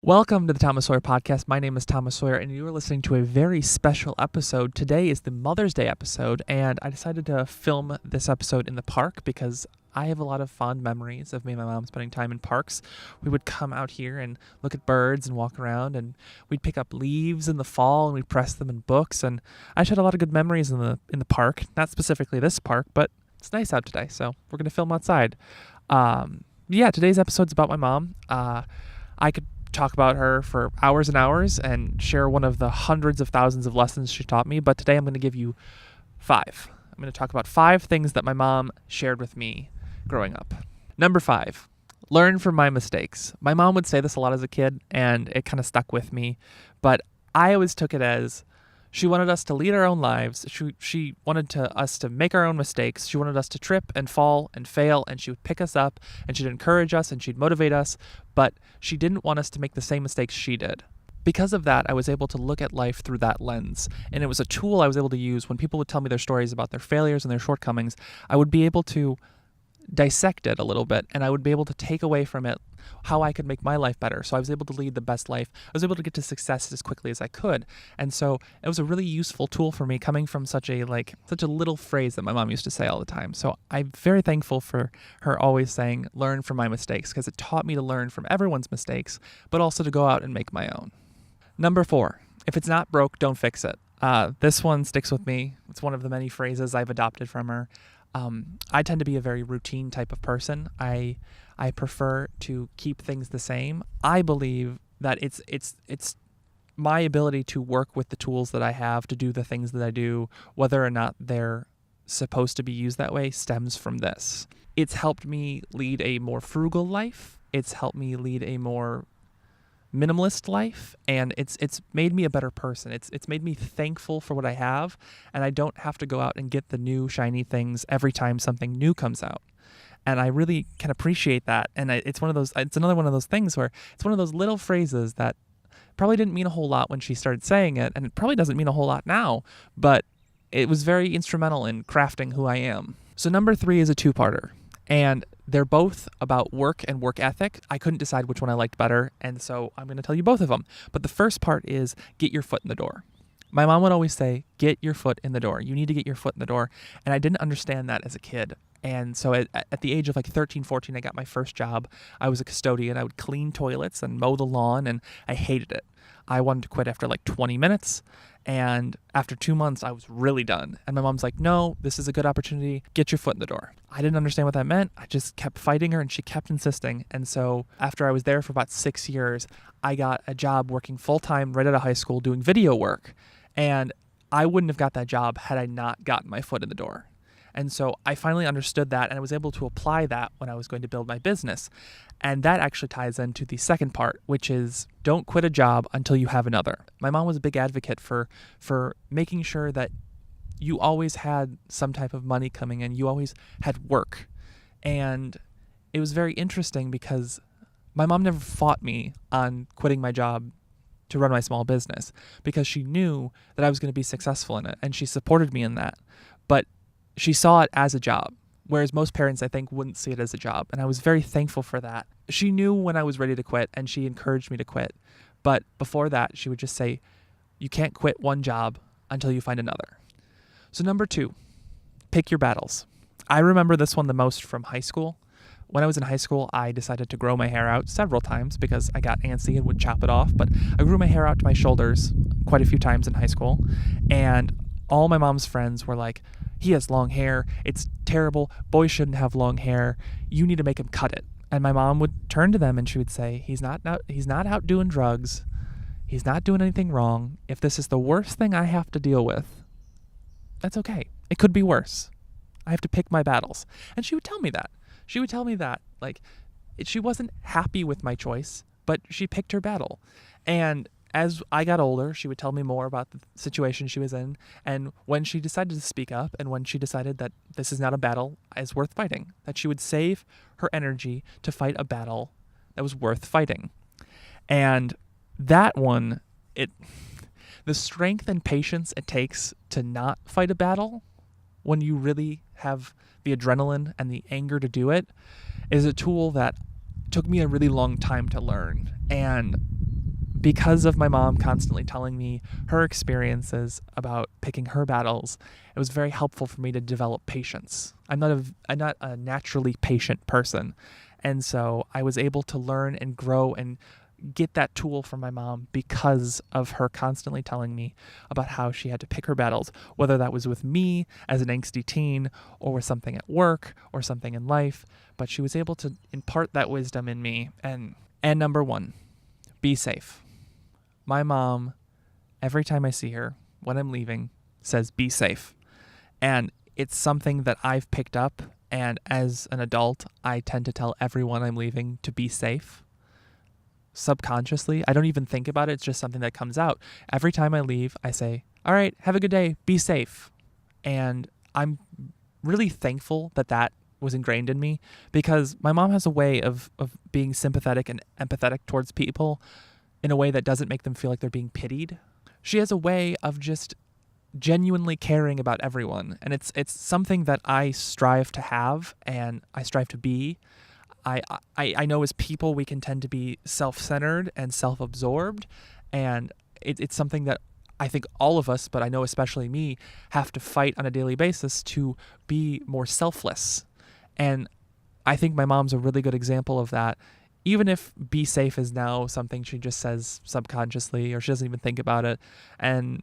Welcome to the Thomas Sawyer Podcast. My name is Thomas Sawyer, and you are listening to a very special episode. Today is the Mother's Day episode, and I decided to film this episode in the park because I have a lot of fond memories of me and my mom spending time in parks. We would come out here and look at birds and walk around, and we'd pick up leaves in the fall and we'd press them in books. And I just had a lot of good memories in the park, not specifically this park, but it's nice out today, so we're going to film outside. Today's episode's about my mom. I could talk about her for hours and hours and share one of the hundreds of thousands of lessons she taught me, but today I'm going to give you 5. I'm going to talk about 5 things that my mom shared with me growing up. Number 5, learn from my mistakes. My mom would say this a lot as a kid, and it kind of stuck with me, but I always took it as she wanted us to lead our own lives. She wanted us to make our own mistakes. She wanted us to trip and fall and fail, and she would pick us up, and she'd encourage us, and she'd motivate us, but she didn't want us to make the same mistakes she did. Because of that, I was able to look at life through that lens, and it was a tool I was able to use when people would tell me their stories about their failures and their shortcomings. I would be able to dissect it a little bit, and I would be able to take away from it how I could make my life better. So I was able to lead the best life. I was able to get to success as quickly as I could. And so it was a really useful tool for me, coming from such a little phrase that my mom used to say all the time. So I'm very thankful for her always saying, learn from my mistakes, because it taught me to learn from everyone's mistakes, but also to go out and make my own. Number 4, if it's not broke, don't fix it. This one sticks with me. It's one of the many phrases I've adopted from her. I tend to be a very routine type of person. I prefer to keep things the same. I believe that it's my ability to work with the tools that I have to do the things that I do, whether or not they're supposed to be used that way, stems from this. It's helped me lead a more frugal life. It's helped me lead a more minimalist life, and it's made me a better person. It's made me thankful for what I have, and I don't have to go out and get the new shiny things every time something new comes out. And I really can appreciate that. And it's another one of those things where it's one of those little phrases that probably didn't mean a whole lot when she started saying it, and it probably doesn't mean a whole lot now, but it was very instrumental in crafting who I am. So number 3 is a 2-parter. And they're both about work and work ethic. I couldn't decide which one I liked better, and so I'm going to tell you both of them. But the first part is get your foot in the door. My mom would always say, get your foot in the door. You need to get your foot in the door. And I didn't understand that as a kid. And so at the age of 13, 14, I got my first job. I was a custodian. I would clean toilets and mow the lawn, and I hated it. I wanted to quit after 20 minutes. And after 2 months, I was really done. And my mom's like, no, this is a good opportunity. Get your foot in the door. I didn't understand what that meant. I just kept fighting her, and she kept insisting. And so after I was there for about 6 years, I got a job working full-time right out of high school doing video work. And I wouldn't have got that job had I not gotten my foot in the door. And so I finally understood that, and I was able to apply that when I was going to build my business. And that actually ties into the second part, which is don't quit a job until you have another. My mom was a big advocate for making sure that you always had some type of money coming in. You always had work. And it was very interesting because my mom never fought me on quitting my job to run my small business, because she knew that I was going to be successful in it, and she supported me in that. But she saw it as a job, whereas most parents, I think, wouldn't see it as a job. And I was very thankful for that. She knew when I was ready to quit, and she encouraged me to quit. But before that, she would just say, you can't quit one job until you find another. So number 2, pick your battles. I remember this one the most from high school. When I was in high school, I decided to grow my hair out several times because I got antsy and would chop it off. But I grew my hair out to my shoulders quite a few times in high school. And all my mom's friends were like, he has long hair. It's terrible. Boys shouldn't have long hair. You need to make him cut it. And my mom would turn to them and she would say, he's not out doing drugs. He's not doing anything wrong. If this is the worst thing I have to deal with, that's okay. It could be worse. I have to pick my battles. And she would tell me that. She would tell me that. She wasn't happy with my choice, but she picked her battle. And as I got older, she would tell me more about the situation she was in, and when she decided to speak up, and when she decided that this is not a battle is worth fighting, that she would save her energy to fight a battle that was worth fighting. And that one, the strength and patience it takes to not fight a battle when you really have the adrenaline and the anger to do it is a tool that took me a really long time to learn. And because of my mom constantly telling me her experiences about picking her battles, it was very helpful for me to develop patience. I'm not a naturally patient person. And so I was able to learn and grow and get that tool from my mom because of her constantly telling me about how she had to pick her battles, whether that was with me as an angsty teen or with something at work or something in life. But she was able to impart that wisdom in me. And number one, be safe. My mom, every time I see her when I'm leaving, says, be safe. And it's something that I've picked up. And as an adult, I tend to tell everyone I'm leaving to be safe. Subconsciously, I don't even think about it. It's just something that comes out. Every time I leave, I say, all right, have a good day, be safe. And I'm really thankful that that was ingrained in me, because my mom has a way of being sympathetic and empathetic towards people in a way that doesn't make them feel like they're being pitied. She has a way of just genuinely caring about everyone. And it's something that I strive to have and I strive to be. I know as people we can tend to be self-centered and self-absorbed, and it's something that I think all of us, but I know especially me, have to fight on a daily basis to be more selfless. And I think my mom's a really good example of that. Even if be safe is now something she just says subconsciously, or she doesn't even think about it. And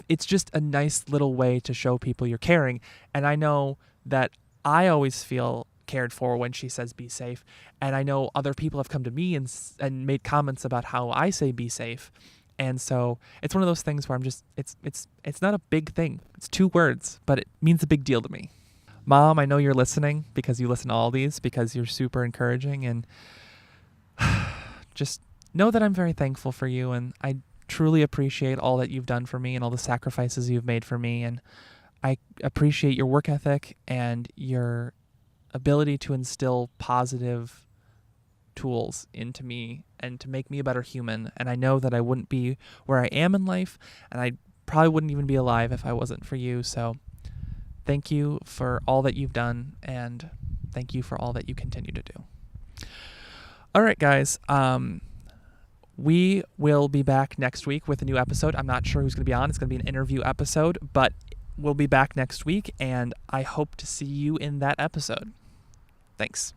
it's just a nice little way to show people you're caring. And I know that I always feel cared for when she says be safe. And I know other people have come to me and made comments about how I say be safe. And so it's one of those things where I'm just, it's not a big thing. It's 2 words, but it means a big deal to me. Mom, I know you're listening, because you listen to all these, because you're super encouraging, and just know that I'm very thankful for you, and I truly appreciate all that you've done for me and all the sacrifices you've made for me. And I appreciate your work ethic and your ability to instill positive tools into me and to make me a better human. And I know that I wouldn't be where I am in life, and I probably wouldn't even be alive if I wasn't for you. So thank you for all that you've done, and thank you for all that you continue to do. All right, guys. We will be back next week with a new episode. I'm not sure who's going to be on. It's going to be an interview episode, but we'll be back next week, and I hope to see you in that episode. Thanks.